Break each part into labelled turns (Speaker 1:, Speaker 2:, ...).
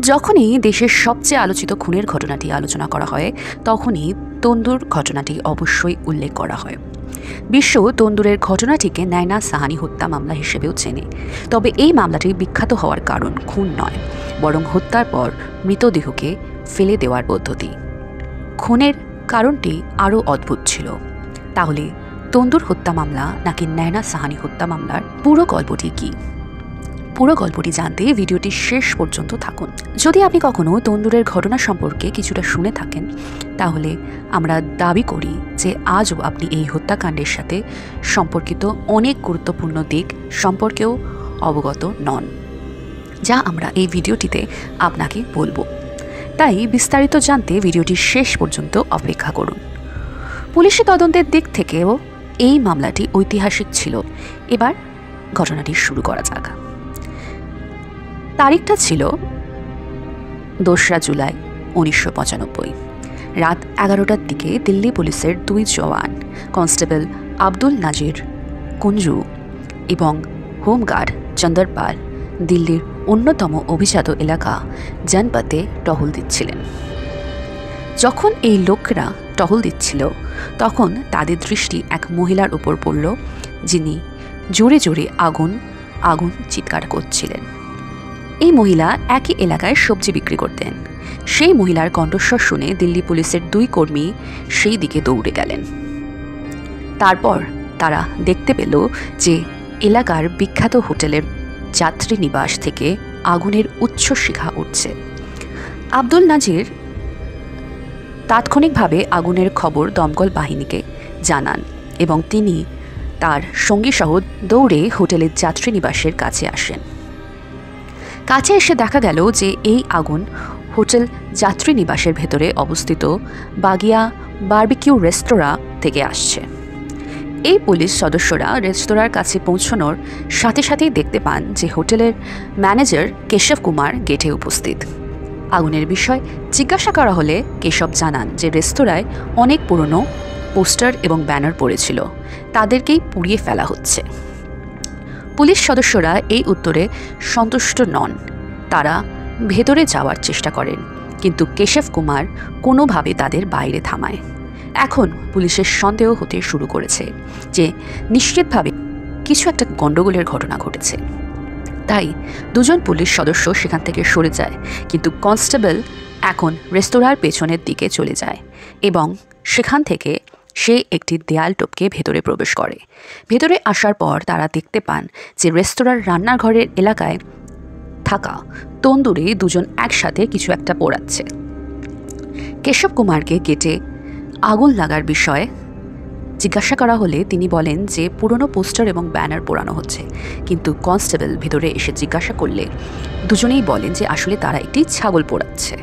Speaker 1: যখনই দেশের সবচেয়ে আলোচিত খুনের ঘটনাটি আলোচনা করা হয় তখনই তন্দুর ঘটনাটি অবশ্যই উল্লেখ করা হয়। বিশ্ব তন্দুরের ঘটনাটিকে নায়না সাহানি হত্যা মামলা হিসেবেও চেনে। তবে এই মামলাটি বিখ্যাত হওয়ার কারণ খুন নয়, বরং হত্যার পর মৃতদেহকে ফেলে দেওয়ার পদ্ধতি। খুনের কারণটি আরও অদ্ভুত ছিল। তাহলে তন্দুর হত্যা মামলা নাকি নায়না সাহানি হত্যা মামলার পুরো গল্পটি কী? পুরো গল্পটি জানতে ভিডিওটি শেষ পর্যন্ত থাকুন। যদি আপনি কখনো তন্দুরের ঘটনা সম্পর্কে কিছুটা শুনে থাকেন, তাহলে আমরা দাবি করি যে আজও আপনি এই হত্যাকাণ্ডের সাথে সম্পর্কিত অনেক গুরুত্বপূর্ণ দিক সম্পর্কেও অবগত নন, যা আমরা এই ভিডিওটিতে আপনাকে বলবো। তাই বিস্তারিত জানতে ভিডিওটি শেষ পর্যন্ত অপেক্ষা করুন। পুলিশি তদন্তের দিক থেকেও এই মামলাটি ঐতিহাসিক ছিল। এবার ঘটনাটি শুরু করা যাক। তারিখটা ছিল 2 জুলাই 1995। রাত 11টার দিকে দিল্লি পুলিশের 2 জওয়ান কনস্টেবল আব্দুল নাজির কুঞ্জু এবং হোমগার্ড চন্দরপাল দিল্লির অন্যতম অভিজাত এলাকা জনপথে টহল দিচ্ছিলেন। যখন এই লোকরা টহল দিচ্ছিল তখন তাদের দৃষ্টি এক মহিলার উপর পড়ল, যিনি জোরে জোরে আগুন আগুন চিৎকার করছিলেন। এই মহিলা একই এলাকায় সবজি বিক্রি করতেন। সেই মহিলার কণ্ঠস্বর শুনে দিল্লি পুলিশের 2 কর্মী সেই দিকে দৌড়ে গেলেন। তারপর তারা দেখতে পেল যে এলাকার বিখ্যাত হোটেলের যাত্রী নিবাস থেকে আগুনের উচ্ছ্বাসিখা উঠছে। আব্দুল নাজির তাৎক্ষণিকভাবে আগুনের খবর দমকল বাহিনীকে জানান এবং তিনি তার সঙ্গীসহ দৌড়ে হোটেলের যাত্রী নিবাসের কাছে আসেন। কাছে এসে দেখা গেল যে এই আগুন হোটেল যাত্রী নিবাসের ভেতরে অবস্থিত বাগিয়া বারবিকিউ রেস্তোরাঁ থেকে আসছে। এই পুলিশ সদস্যরা রেস্তোরাঁর কাছে পৌঁছানোর সাথে সাথেই দেখতে পান যে হোটেলের ম্যানেজার কেশব কুমার গেটে উপস্থিত। আগুনের বিষয় জিজ্ঞাসা করা হলে কেশব জানান যে রেস্তোরাঁয় অনেক পুরনো পোস্টার এবং ব্যানার পড়েছিল, তাদেরকেই পুড়িয়ে ফেলা হচ্ছে। পুলিশ সদস্যরা এই উত্তরে সন্তুষ্ট নন। তারা ভেতরে যাওয়ার চেষ্টা করেন, কিন্তু কেশব কুমার কোনোভাবে তাদের বাইরে থামায়। এখন পুলিশের সন্দেহ হতে শুরু করেছে যে নিশ্চিতভাবে কিছু একটা গণ্ডগোলের ঘটনা ঘটেছে। তাই 2 পুলিশ সদস্য সেখান থেকে সরে যায়, কিন্তু কনস্টেবল এখন রেস্তোরাঁর পেছনের দিকে চলে যায় এবং সেখান থেকে সে একটি দেয়াল টপকে ভেতরে প্রবেশ করে। ভেতরে আসার পর তারা দেখতে পান যে রেস্তোরাঁর রান্নাঘরের এলাকায় থাকা তন্দুরে 2 একসাথে কিছু একটা পোড়াচ্ছে। কেশব কুমারকে গেটে আগুন লাগার বিষয়ে জিজ্ঞাসা করা হলে তিনি বলেন যে পুরনো পোস্টার এবং ব্যানার পোড়ানো হচ্ছে, কিন্তু কনস্টেবল ভেতরে এসে জিজ্ঞাসা করলে দুজনেই বলেন যে আসলে তারা একটি ছাগল পোড়াচ্ছে।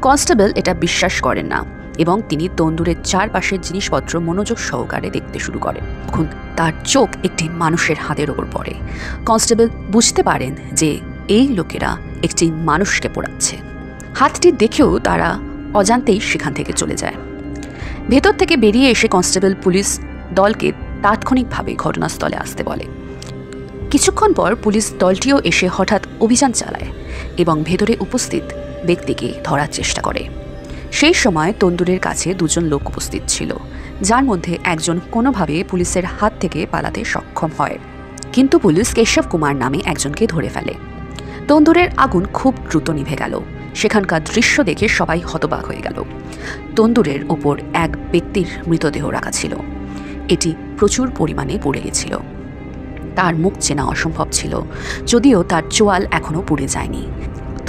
Speaker 1: কনস্টেবল এটা বিশ্বাস করেন না এবং তিনি তন্দুরের চারপাশের জিনিসপত্র মনোযোগ সহকারে দেখতে শুরু করেন। তখন তার চোখ একটি মানুষের হাতের ওপর পড়ে। কনস্টেবল বুঝতে পারেন যে এই লোকেরা একটি মানুষকে পোড়াচ্ছে। হাতটি দেখেও তারা অজান্তেই সেখান থেকে চলে যায়। ভেতর থেকে বেরিয়ে এসে কনস্টেবল পুলিশ দলকে তাৎক্ষণিকভাবে ঘটনাস্থলে আসতে বলে। কিছুক্ষণ পর পুলিশ দলটিও এসে হঠাৎ অভিযান চালায় এবং ভেতরে উপস্থিত ব্যক্তিকে ধরার চেষ্টা করে। সেই সময় তন্দুরের কাছে 2 লোক উপস্থিত ছিল, যার মধ্যে একজন কোনোভাবে পুলিশের হাত থেকে পালাতে সক্ষম হয়, কিন্তু পুলিশ কেশব কুমার নামে একজনকে ধরে ফেলে। তন্দুরের আগুন খুব দ্রুত নিভে গেল। সেখানকার দৃশ্য দেখে সবাই হতবাক হয়ে গেল। তন্দুরের ওপর এক ব্যক্তির মৃতদেহ রাখা ছিল। এটি প্রচুর পরিমাণে পুড়ে গেছিল। তার মুখ চেনা অসম্ভব ছিল, যদিও তার চোয়াল এখনও পুড়ে যায়নি।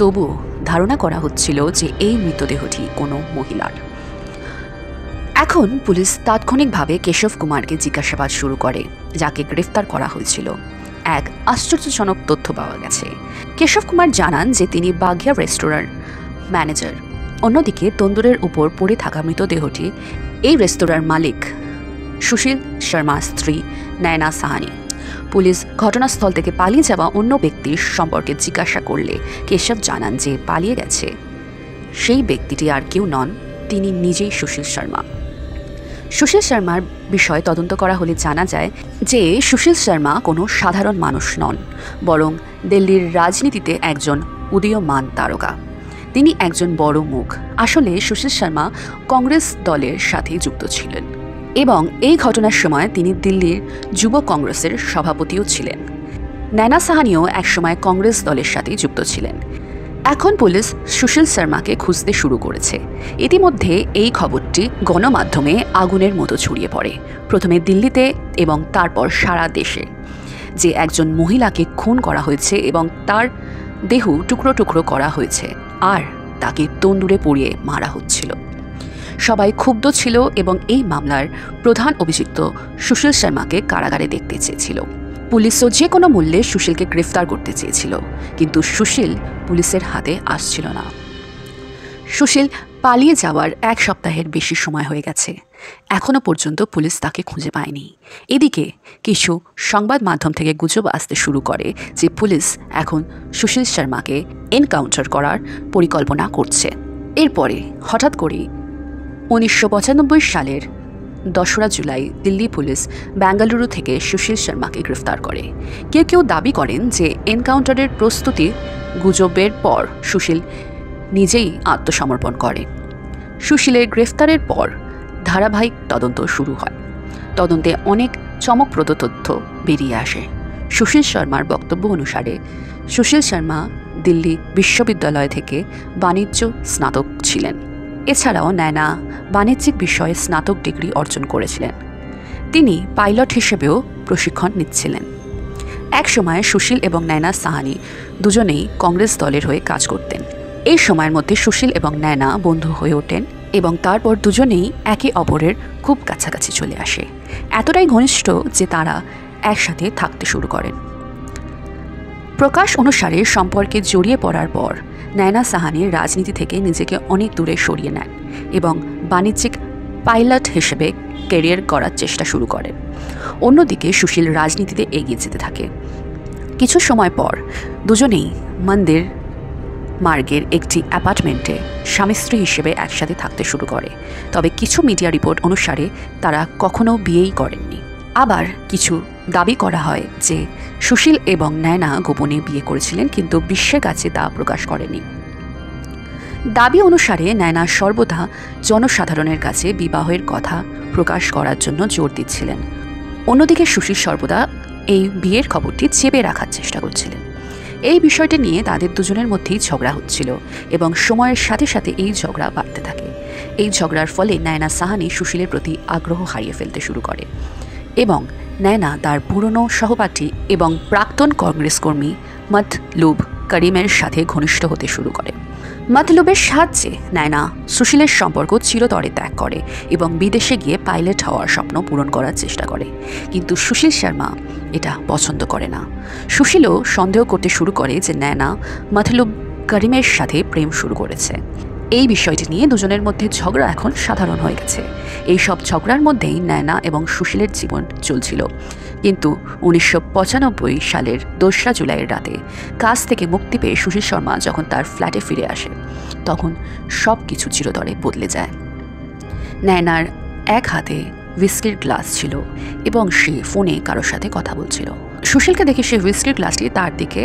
Speaker 1: তবুও ধারণা করা হচ্ছিল যে এই মৃতদেহটি কোনো মহিলার। এখন পুলিশ তাৎক্ষণিকভাবে কেশব কুমারকে জিজ্ঞাসাবাদ শুরু করে, যাকে গ্রেফতার করা হয়েছিল। এক আশ্চর্যজনক তথ্য পাওয়া গেছে। কেশব কুমার জানান যে তিনি বাগিয়া রেস্তোরাঁর ম্যানেজার। অন্যদিকে তন্দুরের উপর পড়ে থাকা মৃতদেহটি এই রেস্তোরাঁর মালিক সুশীল শর্মার স্ত্রী নায়না সাহানি। পুলিশ ঘটনাস্থল থেকে পালিয়ে যাওয়া অন্য ব্যক্তির সম্পর্কে জিজ্ঞাসা করলে কেশব জানান যে পালিয়ে গেছে সেই ব্যক্তিটি আর কেউ নন, তিনি নিজেই সুশীল শর্মা। সুশীল শর্মার বিষয়ে তদন্ত করা হলে জানা যায় যে সুশীল শর্মা কোনো সাধারণ মানুষ নন, বরং দিল্লির রাজনীতিতে একজন উদীয়মান তারকা। তিনি একজন বড় মুখ। আসলে সুশীল শর্মা কংগ্রেস দলের সাথে যুক্ত ছিলেন এবং এই ঘটনার সময় তিনি দিল্লির যুব কংগ্রেসের সভাপতিও ছিলেন। নয়না সাহানিও একসময় কংগ্রেস দলের সাথে যুক্ত ছিলেন। এখন পুলিশ সুশীল শর্মাকে খুঁজতে শুরু করেছে। ইতিমধ্যে এই খবরটি গণমাধ্যমে আগুনের মতো ছড়িয়ে পড়ে, প্রথমে দিল্লিতে এবং তারপর সারা দেশে, যে একজন মহিলাকে খুন করা হয়েছে এবং তার দেহ টুকরো টুকরো করা হয়েছে আর তাকে তন্দুরে পুড়িয়ে মারা হচ্ছিল। সবাই ক্ষুব্ধ ছিল এবং এই মামলার প্রধান অভিযুক্ত সুশীল শর্মাকে কারাগারে দেখতে চেয়েছিল। পুলিশও যে কোনো মূল্যে সুশীলকে গ্রেফতার করতে চেয়েছিল, কিন্তু সুশীল পুলিশের হাতে আসছিল না। সুশীল পালিয়ে যাওয়ার 1 সপ্তাহের বেশি সময় হয়ে গেছে, এখনও পর্যন্ত পুলিশ তাকে খুঁজে পায়নি। এদিকে কিছু সংবাদ মাধ্যম থেকে গুজব আসতে শুরু করে যে পুলিশ এখন সুশীল শর্মাকে এনকাউন্টার করার পরিকল্পনা করছে। এরপরে হঠাৎ করে 1995 সালের 2রা জুলাই দিল্লি পুলিশ বেঙ্গালুরু থেকে সুশীল শর্মাকে গ্রেফতার করে। কেউ কেউ দাবি করেন যে এনকাউন্টারের প্রস্তুতি গুজবের পর সুশীল নিজেই আত্মসমর্পণ করে। সুশীলের গ্রেফতারের পর ধারাবাহিক তদন্ত শুরু হয়। তদন্তে অনেক চমকপ্রদ তথ্য বেরিয়ে আসে। সুশীল শর্মার বক্তব্য অনুসারে সুশীল শর্মা দিল্লি বিশ্ববিদ্যালয় থেকে বাণিজ্য স্নাতক ছিলেন। এছাড়াও নয়না বাণিজ্যিক বিষয়ে স্নাতক ডিগ্রি অর্জন করেছিলেন। তিনি পাইলট হিসেবেও প্রশিক্ষণ নিচ্ছিলেন। এক সময় সুশীল এবং নয়না সাহানি দুজনেই কংগ্রেস দলের হয়ে কাজ করতেন। এই সময়ের মধ্যে সুশীল এবং নয়না বন্ধু হয়ে ওঠেন এবং তারপর দুজনেই একে অপরের খুব কাছাকাছি চলে আসে, এতটাই ঘনিষ্ঠ যে তারা একসাথে থাকতে শুরু করেন। প্রকাশ অনুসারে সম্পর্কে জড়িয়ে পড়ার পর নয়না সাহানি রাজনীতি থেকে নিজেকে অনেক দূরে সরিয়ে নেন এবং বাণিজ্যিক পাইলট হিসেবে ক্যারিয়ার করার চেষ্টা শুরু করেন। অন্যদিকে সুশীল রাজনীতিতে এগিয়ে যেতে থাকে। কিছু সময় পর দুজনেই মন্দির মার্গের একটি অ্যাপার্টমেন্টে স্বামী স্ত্রী হিসেবে একসাথে থাকতে শুরু করে। তবে কিছু মিডিয়া রিপোর্ট অনুসারে তারা কখনো বিয়েই করেননি। আবার কিছু দাবি করা হয় যে সুশীল এবং নয়না গোপনে বিয়ে করেছিলেন, কিন্তু বিশ্বের কাছে তা প্রকাশ করেনি। দাবি অনুসারে নয়না সর্বদা জনসাধারণের কাছে বিবাহের কথা প্রকাশ করার জন্য জোর দিচ্ছিলেন। অন্যদিকে সুশীল সর্বদা এই বিয়ের খবরটি চেপে রাখার চেষ্টা করছিলেন। এই বিষয়টি নিয়ে তাদের দুজনের মধ্যেই ঝগড়া হচ্ছিল এবং সময়ের সাথে সাথে এই ঝগড়া বাড়তে থাকে। এই ঝগড়ার ফলে নয়না সাহানি সুশীলের প্রতি আগ্রহ হারিয়ে ফেলতে শুরু করে এবং নয়না তার পুরনো সহপাঠী এবং প্রাক্তন কংগ্রেস কর্মী মতলুব করিমের সাথে ঘনিষ্ঠ হতে শুরু করে। মতলুবের সাহায্যে নয়না সুশীলের সম্পর্ক চিরতরে ত্যাগ করে এবং বিদেশে গিয়ে পাইলট হওয়ার স্বপ্ন পূরণ করার চেষ্টা করে, কিন্তু সুশীল শর্মা এটা পছন্দ করে না। সুশীলও সন্দেহ করতে শুরু করে যে নয়না মতলুব করিমের সাথে প্রেম শুরু করেছে। এই বিষয়টি নিয়ে দুজনের মধ্যে ঝগড়া এখন সাধারণ হয়ে গেছে। এই সব ঝগড়ার মধ্যেই নয়না এবং সুশীলের জীবন চলছিল। কিন্তু 1995 সালের 2রা জুলাইয়ের রাতে কাজ থেকে মুক্তি পেয়ে সুশীল শর্মা যখন তার ফ্ল্যাটে ফিরে আসে, তখন সব কিছু চিরতরে বদলে যায়। নয়নার এক হাতে হুইস্কির গ্লাস ছিল এবং সে ফোনে কারোর সাথে কথা বলছিল। সুশীলকে দেখে সে হুইস্কির গ্লাসটি তার দিকে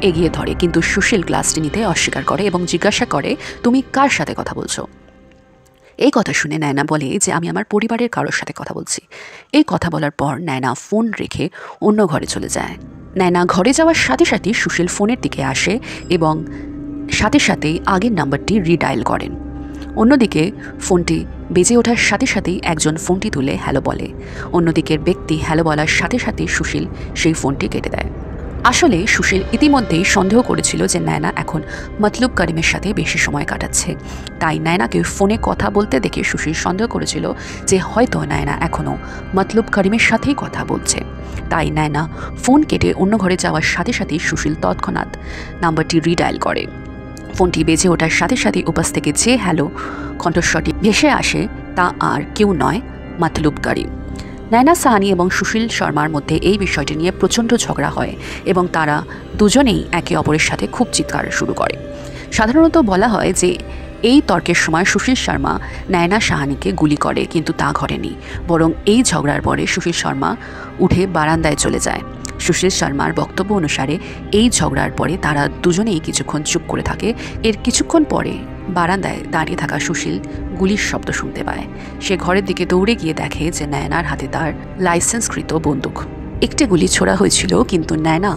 Speaker 1: এগিয়ে ধরে, কিন্তু সুশীল গ্লাসটি নিতে অস্বীকার করে এবং জিজ্ঞাসা করে, তুমি কার সাথে কথা বলছো? এই কথা শুনে নয়না বলে যে আমি আমার পরিবারের কারোর সাথে কথা বলছি। এই কথা বলার পর নয়না ফোন রেখে অন্য ঘরে চলে যায়। নয়না ঘরে যাওয়ার সাথে সাথে সুশীল ফোনের দিকে আসে এবং সাথে সাথেই আগের নাম্বারটি রিডায়াল করেন। অন্যদিকে ফোনটি বেজে ওঠার সাথে সাথেই একজন ফোনটি তুলে হ্যালো বলে। অন্যদিকের ব্যক্তি হ্যালো বলার সাথে সাথে সুশীল সেই ফোনটি কেটে দেয়। আসলে সুশীল ইতিমধ্যেই সন্দেহ করেছিল যে নয়না এখন মতলুব করিমের সাথে বেশি সময় কাটাচ্ছে। তাই নয়নাকে ফোনে কথা বলতে দেখে সুশীল সন্দেহ করেছিল যে হয়তো নয়না এখনও মতলুব করিমের সাথেই কথা বলছে। তাই নয়না ফোন কেটে অন্য ঘরে যাওয়ার সাথে সাথেই সুশীল তৎক্ষণাৎ নাম্বারটি রিডায়াল করে। ফোনটি বেজে ওঠার সাথে সাথে উপাস থেকে যে হ্যালো কণ্ঠস্বরটি ভেসে আসে তা আর কেউ নয়, মতলুব করিম। নয়না সাহানি এবং সুশীল শর্মার মধ্যে এই বিষয়টি নিয়ে প্রচণ্ড ঝগড়া হয় এবং তারা দুজনেই একে অপরের সাথে খুব চিৎকার শুরু করে। সাধারণত বলা হয় যে এই তর্কের সময় সুশীল শর্মা নয়না সাহানিকে গুলি করে, কিন্তু তা ঘটেনি। বরং এই ঝগড়ার পরে সুশীল শর্মা উঠে বারান্দায় চলে যায়। সুশীল শর্মার বক্তব্য অনুসারে এই ঝগড়ার পরে তারা দুজনেই কিছুক্ষণ চুপ করে থাকে। এর কিছুক্ষণ পরে বারান্দায় দাঁড়িয়ে থাকা সুশীল গুলির শব্দ শুনতে পায়। সে ঘরের দিকে দৌড়ে গিয়ে দেখে যে নয়নার হাতে তার লাইসেন্সকৃত বন্দুক। একটি গুলি ছোড়া হয়েছিল, কিন্তু নয়না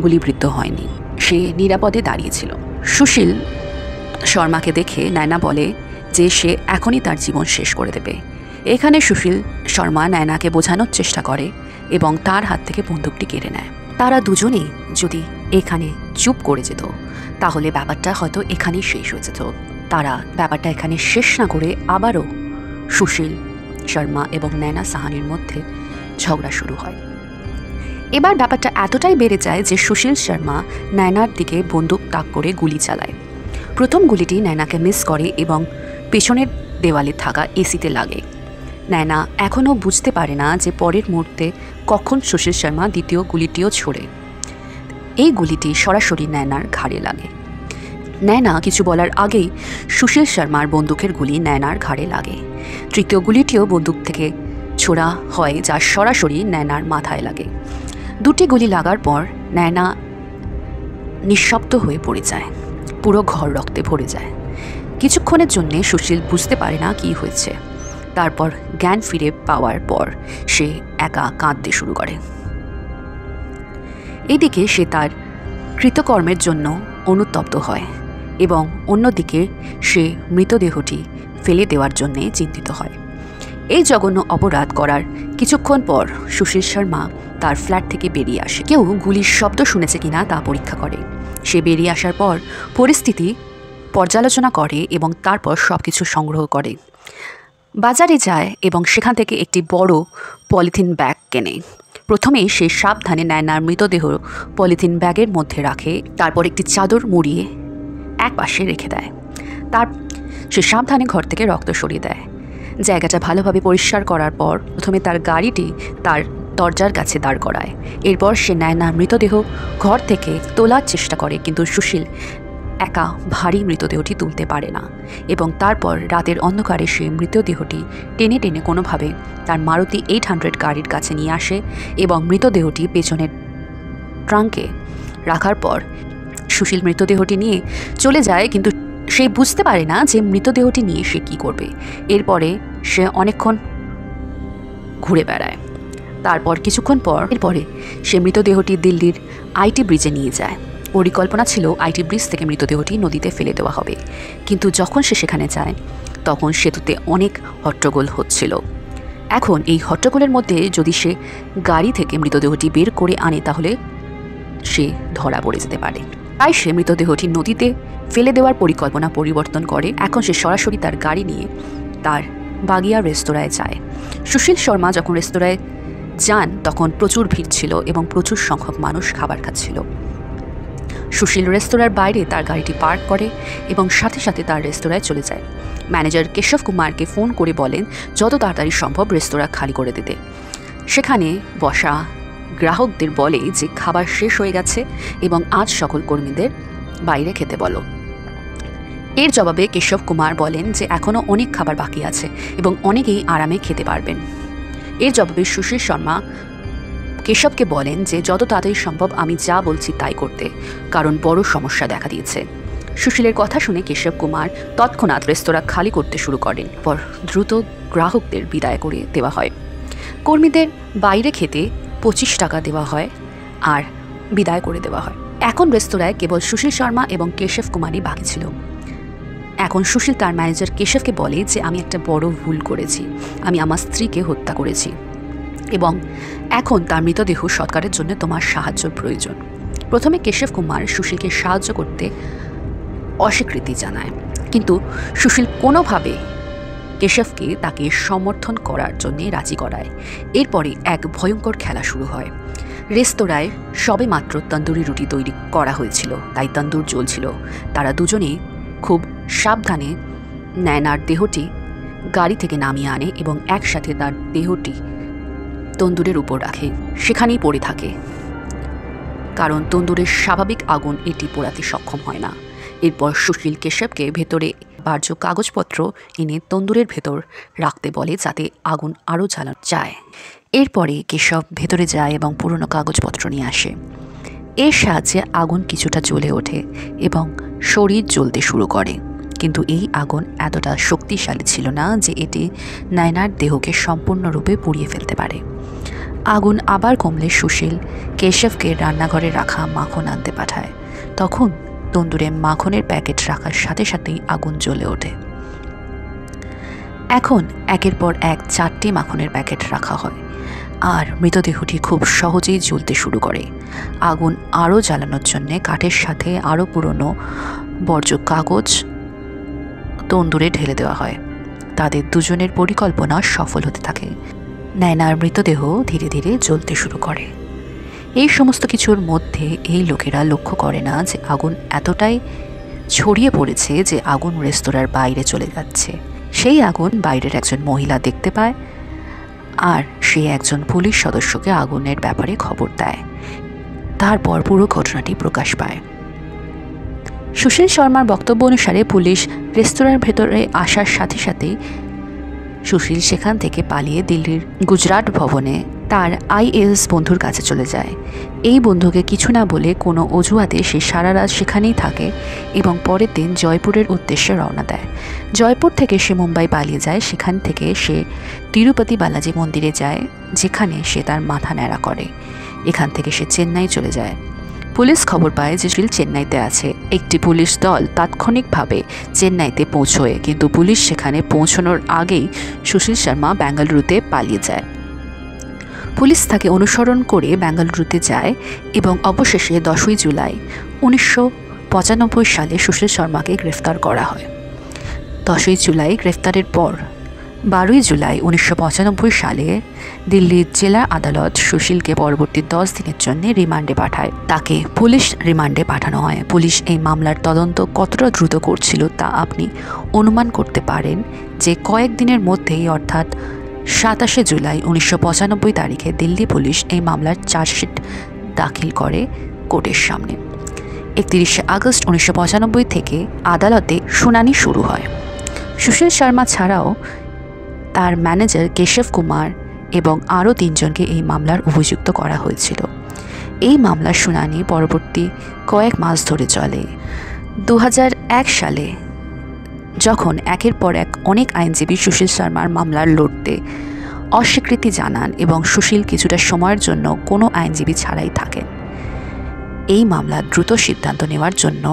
Speaker 1: গুলিবিদ্ধ হয়নি, সে নিরাপদে দাঁড়িয়েছিল। সুশীল শর্মাকে দেখে নয়না বলে যে সে এখনই তার জীবন শেষ করে দেবে। এখানে সুশীল শর্মা নয়নাকে বোঝানোর চেষ্টা করে এবং তার হাত থেকে বন্দুকটি কেড়ে নেয়। তারা দুজনেই যদি এখানে চুপ করে যেত তাহলে ব্যাপারটা হয়তো এখানেই শেষ হয়ে যেত। তারা ব্যাপারটা এখানে শেষ না করে আবারও সুশীল শর্মা এবং নয়না সাহানির মধ্যে ঝগড়া শুরু হয়। এবার ব্যাপারটা এতটাই বেড়ে যায় যে সুশীল শর্মা নয়নার দিকে বন্দুক তাক করে গুলি চালায়। প্রথম গুলিটি নয়নাকে মিস করে এবং পেছনের দেওয়ালে থাকা এসিতে লাগে। নয়না এখনও বুঝতে পারে না যে পরের মুহূর্তে কখন সুশীল শর্মা দ্বিতীয় গুলিটিও ছোড়ে। এই গুলিটি সরাসরি নয়নার ঘাড়ে লাগে। নয়না কিছু বলার আগেই সুশীল শর্মার বন্দুকের গুলি নয়নার ঘাড়ে লাগে। তৃতীয় গুলিটিও বন্দুক থেকে ছোড়া হয়, যা সরাসরি নয়নার মাথায় লাগে। দুটি গুলি লাগার পর নয়না নিঃশব্দ হয়ে পড়ে যায়। পুরো ঘর রক্তে ভরে যায়। কিছুক্ষণের জন্য সুশীল বুঝতে পারে না কি হয়েছে। তারপর জ্ঞান ফিরে পাওয়ার পর সে একা কাঁদতে শুরু করে। এদিকে সে তার কৃতকর্মের জন্য অনুতপ্ত হয় এবং অন্যদিকে সে মৃতদেহটি ফেলে দেওয়ার জন্যে চিন্তিত হয়। এই জঘন্য অপরাধ করার কিছুক্ষণ পর সুশীল শর্মা তার ফ্ল্যাট থেকে বেরিয়ে আসে। কেউ গুলির শব্দ শুনেছে কিনা তা পরীক্ষা করে। সে বেরিয়ে আসার পর পরিস্থিতি পর্যালোচনা করে এবং তারপর সব কিছু সংগ্রহ করে। বাজারে যায় এবং সেখান থেকে একটি বড় পলিথিন ব্যাগ কেনে। প্রথমে সে সাবধানে নয়নার মৃতদেহ পলিথিন ব্যাগের মধ্যে রাখে, তারপর একটি চাদর মুড়িয়ে এক পাশে রেখে দেয়। সে সাবধানে ঘর থেকে রক্ত সরিয়ে দেয়। জায়গাটা ভালোভাবে পরিষ্কার করার পর প্রথমে তার গাড়িটি তার দরজার কাছে দাঁড় করায়। এরপর সে নয়নার মৃতদেহ ঘর থেকে তোলার চেষ্টা করে, কিন্তু সুশীল একা ভারী মৃতদেহটি তুলতে পারে না এবং তারপর রাতের অন্ধকারে সে মৃতদেহটি টেনে টেনে কোনোভাবে তার মারুতি 800 গাড়ির কাছে নিয়ে আসে এবং মৃতদেহটি পেছনের ট্রাঙ্কে রাখার পর সুশীল মৃতদেহটি নিয়ে চলে যায়, কিন্তু সে বুঝতে পারে না যে মৃতদেহটি নিয়ে সে কী করবে। এরপরে সে অনেকক্ষণ ঘুরে বেড়ায়। তারপর কিছুক্ষণ এরপরে সে মৃতদেহটি দিল্লির আইটি ব্রিজে নিয়ে যায়। পরিকল্পনা ছিল আইটি ব্রিজ থেকে মৃতদেহটি নদীতে ফেলে দেওয়া হবে, কিন্তু যখন সে সেখানে যায় তখন সেতুতে অনেক হট্টগোল হচ্ছিল। এখন এই হট্টগোলের মধ্যে যদি সে গাড়ি থেকে মৃতদেহটি বের করে আনে তাহলে সে ধরা পড়ে যেতে পারে। তাই সে মৃতদেহটি নদীতে ফেলে দেওয়ার পরিকল্পনা পরিবর্তন করে। এখন সে সরাসরি তার গাড়ি নিয়ে তার বাগিয়া রেস্তোরাঁয় যায়। সুশীল শর্মা যখন রেস্তোরাঁয় যান তখন প্রচুর ভিড় ছিল এবং প্রচুর সংখ্যক মানুষ খাবার খাচ্ছিল। সুশীল রেস্তোরাঁর বাইরে তার গাড়িটি পার্ক করে এবং সাথে সাথে তার রেস্তোরাঁয় চলে যায়। ম্যানেজার কেশব কুমারকে ফোন করে বলেন যত তাড়াতাড়ি সম্ভব রেস্তোরাঁ খালি করে দিতে। সেখানে বসা গ্রাহকদের বলে যে খাবার শেষ হয়ে গেছে এবং আজ সকল কর্মীদের বাইরে খেতে বলো। এর জবাবে কেশব কুমার বলেন যে এখনও অনেক খাবার বাকি আছে এবং অনেকেই আরামে খেতে পারবেন। এর জবাবে সুশীল শর্মা কেশবকে বলেন যে যত তাড়াতাড়ি সম্ভব আমি যা বলছি তাই করতে, কারণ বড় সমস্যা দেখা দিয়েছে। সুশীলের কথা শুনে কেশব কুমার তৎক্ষণাৎ রেস্তোরাঁ খালি করতে শুরু করেন। পর দ্রুত গ্রাহকদের বিদায় করে দেওয়া হয়। কর্মীদের বাইরে খেতে 25 টাকা দেওয়া হয় আর বিদায় করে দেওয়া হয়। এখন রেস্তোরাঁয় কেবল সুশীল শর্মা এবং কেশব কুমারই বাকি ছিল। এখন সুশীল তার ম্যানেজার কেশবকে বলে যে আমি একটা বড় ভুল করেছি, আমি আমার স্ত্রীকে হত্যা করেছি এবং এখন তার মৃতদেহ সৎকারের জন্য তোমার সাহায্যের প্রয়োজন। প্রথমে কেশব কুমার সুশীলকে সাহায্য করতে অস্বীকৃতি জানায়, কিন্তু সুশীল কোনোভাবে কেশবকে তাকে সমর্থন করার জন্য রাজি করায়। এরপরে এক ভয়ঙ্কর খেলা শুরু হয়। রেস্তোরাঁয় সবে মাত্র তন্দুরি রুটি তৈরি করা হয়েছিল, তাই তন্দুর জ্বলছিল। তারা দুজনেই খুব সাবধানে নয়নার দেহটি গাড়ি থেকে নামিয়ে আনে এবং একসাথে তার দেহটি তন্দুরের উপর রাখে। সেখানেই পড়ে থাকে, কারণ তন্দুরের স্বাভাবিক আগুন এটি পোড়াতে সক্ষম হয় না। এরপর সুশীল কেশবকে ভেতরে বাহ্য কাগজপত্র এনে তন্দুরের ভেতর রাখতে বলে যাতে আগুন আরও জ্বালানো যায়। এরপরে কেশব ভেতরে যায় এবং পুরনো কাগজপত্র নিয়ে আসে। এর সাহায্যে আগুন কিছুটা জ্বলে ওঠে এবং শরীর জ্বলতে শুরু করে, কিন্তু এই আগুন এতটা শক্তিশালী ছিল না যে এটি নায়নার দেহকে সম্পূর্ণরূপে পুড়িয়ে ফেলতে পারে। আগুন আবার কমলে সুশীল কেশবকে রান্নাঘরে রাখা মাখন আনতে পাঠায়। তখন তন্দুরে মাখনের প্যাকেট রাখার সাথে সাথেই আগুন জ্বলে ওঠে। এখন একের পর এক 4টি মাখনের প্যাকেট রাখা হয় আর মৃতদেহটি খুব সহজেই জ্বলতে শুরু করে। আগুন আরও জ্বালানোর জন্যে কাঠের সাথে আরও পুরনো বর্জ্য কাগজ তন্দুরে ঢেলে দেওয়া হয়। তাদের দুজনের পরিকল্পনা সফল হতে থাকে। নায়নার মৃতদেহ ধীরে ধীরে জ্বলতে শুরু করে। এই সমস্ত কিছুর মধ্যে এই লোকেরা লক্ষ্য করে না যে আগুন এতটাই ছড়িয়ে পড়েছে যে আগুন রেস্তোরাঁর বাইরে চলে যাচ্ছে। সেই আগুন বাইরের একজন মহিলা দেখতে পায় আর সে একজন পুলিশ সদস্যকে আগুনের ব্যাপারে খবর দেয়। তারপর পুরো ঘটনাটি প্রকাশ পায়। সুশীল শর্মার বক্তব্য অনুসারে পুলিশ রেস্তোরাঁর ভেতরে আসার সাথে সাথেই সুশীল সেখান থেকে পালিয়ে দিল্লির গুজরাট ভবনে তার আইএএস বন্ধুর কাছে চলে যায়। এই বন্ধুকে কিছু না বলে কোনো অজুহাতে সে সারা রাত সেখানেই থাকে এবং পরের দিন জয়পুরের উদ্দেশ্যে রওনা দেয়। জয়পুর থেকে সে মুম্বাই পালিয়ে যায়। সেখান থেকে সে তিরুপতি বালাজি মন্দিরে যায়, যেখানে সে তার মাথা ন্যাড়া করে। এখান থেকে সে চেন্নাই চলে যায়। পুলিশ খবর পায় যে সুশীল চেন্নাইতে আছে। একটি পুলিশ দল তাৎক্ষণিকভাবে চেন্নাইতে পৌঁছয়, কিন্তু পুলিশ সেখানে পৌঁছানোর আগেই সুশীল শর্মা বেঙ্গালুরুতে পালিয়ে যায়। পুলিশ তাকে অনুসরণ করে বেঙ্গালুরুতে যায় এবং অবশেষে 10ই জুলাই 1995 সালে সুশীল শর্মাকে গ্রেফতার করা হয়। 10ই জুলাই গ্রেফতারের পর 12ই জুলাই 1995 সালে দিল্লির জেলা আদালত সুশীলকে পরবর্তী 10 দিনের জন্য রিমান্ডে পাঠায়। তাকে পুলিশ রিমান্ডে পাঠানো হয়। পুলিশ এই মামলার তদন্ত কতটা দ্রুত করছিল তা আপনি অনুমান করতে পারেন যে কয়েকদিনের মধ্যেই, অর্থাৎ 27শে জুলাই 1995 তারিখে দিল্লি পুলিশ এই মামলার চার্জশিট দাখিল করে কোর্টের সামনে। 31শে আগস্ট 1995 থেকে আদালতে শুনানি শুরু হয়। সুশীল শর্মা ছাড়াও তার ম্যানেজার কেশব কুমার এবং আরও 3 জনকে এই মামলার অভিযুক্ত করা হয়েছিল। এই মামলার শুনানি পরবর্তী কয়েক মাস ধরে চলে। 2001 সালে যখন একের পর এক অনেক আইনজীবী সুশীল শর্মার মামলার লড়তে অস্বীকৃতি জানান এবং সুশীল কিছুটা সময়ের জন্য কোনো আইনজীবী ছাড়াই থাকেন, এই মামলার দ্রুত সিদ্ধান্ত নেওয়ার জন্য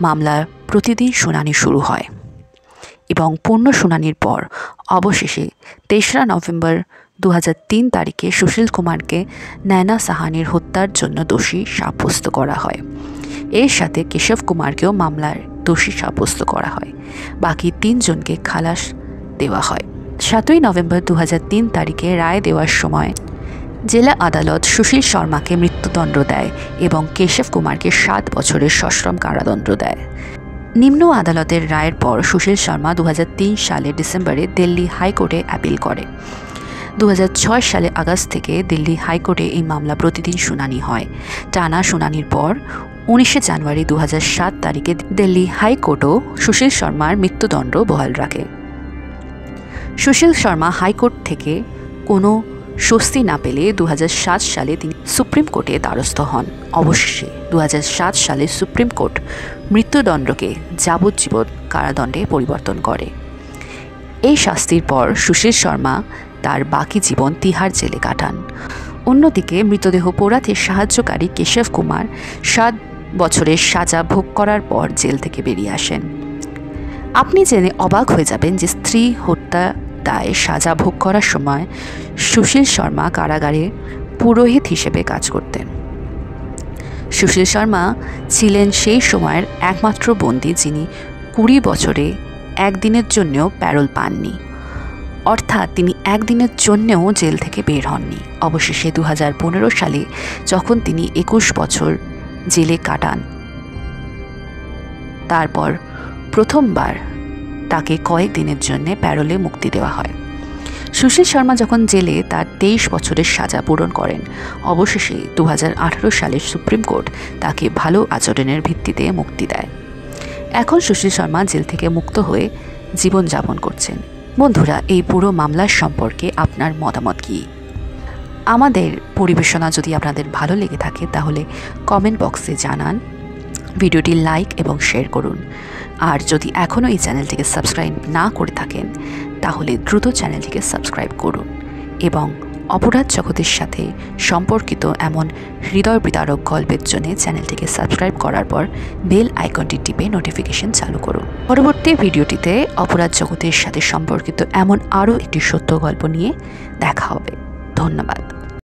Speaker 1: মামলার প্রতিদিন শুনানি শুরু হয় এবং পূর্ণ শুনানির পর অবশেষে 3রা নভেম্বর 2003 তারিখে সুশীল কুমারকে নয়না সাহানির হত্যার জন্য দোষী সাব্যস্ত করা হয়। এর সাথে কেশব কুমারকেও মামলার দোষী সাব্যস্ত করা হয়। বাকি 3 জনকে খালাস দেওয়া হয়। 7ই নভেম্বর 2003 তারিখে রায় দেওয়ার সময় জেলা আদালত সুশীল শর্মাকে মৃত্যুদণ্ড দেয় এবং কেশব কুমারকে 7 বছরের সশ্রম কারাদণ্ড দেয়। নিম্ন আদালতের রায়ের পর সুশীল শর্মা 2003 সালের ডিসেম্বরে দিল্লি হাইকোর্টে অ্যাপিল করে। 2006 সালে আগস্ট থেকে দিল্লি হাইকোর্টে এই মামলা প্রতিদিন শুনানি হয়। টানা শুনানির পর 19শে জানুয়ারি 2007 তারিখে দিল্লি হাইকোর্টও সুশীল শর্মার মৃত্যুদণ্ড বহাল রাখে। সুশীল শর্মা হাইকোর্ট থেকে কোনো স্বস্তি না পেলে 2007 সালে তিনি সুপ্রিম কোর্টে দ্বারস্থ হন। অবশেষে 2007 সালে সুপ্রিম কোর্ট মৃত্যুদণ্ডকে যাবজ্জীবন কারাদণ্ডে পরিবর্তন করে। এই শাস্তির পর সুশীল শর্মা তার বাকি জীবন তিহার জেলে কাটান। অন্যদিকে মৃতদেহ পোড়াতে সাহায্যকারী কেশব কুমার 7 বছরের সাজা ভোগ করার পর জেল থেকে বেরিয়ে আসেন। আপনি জেনে অবাক হয়ে যাবেন যে স্ত্রী হত্যা দায়ে সাজা ভোগ করার সময় সুশীল শর্মা কারাগারে পুরোহিত হিসেবে কাজ করতেন। সুশীল শর্মা ছিলেন সেই সময়ের একমাত্র বন্দী যিনি 20 বছরে একদিনের জন্যও প্যারোল পাননি, অর্থাৎ তিনি একদিনের জন্যও জেল থেকে বের হননি। অবশেষে 2015 সালে যখন তিনি 21 বছর জেলে কাটান, তারপর প্রথমবার তাকে কয়েকদিনের জন্য প্যারোলে মুক্তি দেওয়া হয়। সুশীল শর্মা যখন জেলে তার 23 বছরের সাজা পূরণ করেন, অবশেষে 2018 সালে সুপ্রিম কোর্ট তাকে ভালো আচরণের ভিত্তিতে মুক্তি দেয়। এখন সুশীল শর্মা জেল থেকে মুক্ত হয়ে জীবনযাপন করছেন। বন্ধুরা, এই পুরো মামলার সম্পর্কে আপনার মতামত কী? আমাদের পরিবেশনা যদি আপনাদের ভালো লেগে থাকে তাহলে কমেন্ট বক্সে জানান, ভিডিওটি লাইক এবং শেয়ার করুন। আর যদি এখনও এই চ্যানেলটিকে সাবস্ক্রাইব না করে থাকেন তাহলে দ্রুত চ্যানেলটিকে সাবস্ক্রাইব করুন এবং অপরাধ জগতের সাথে সম্পর্কিত এমন হৃদয় বিদারক গল্পের জন্য চ্যানেলটিকে সাবস্ক্রাইব করার পর বেল আইকনটি টিপে নোটিফিকেশন চালু করুন। পরবর্তী ভিডিওটিতে অপরাধ জগতের সাথে সম্পর্কিত এমন আরও একটি সত্য গল্প নিয়ে দেখা হবে। ধন্যবাদ।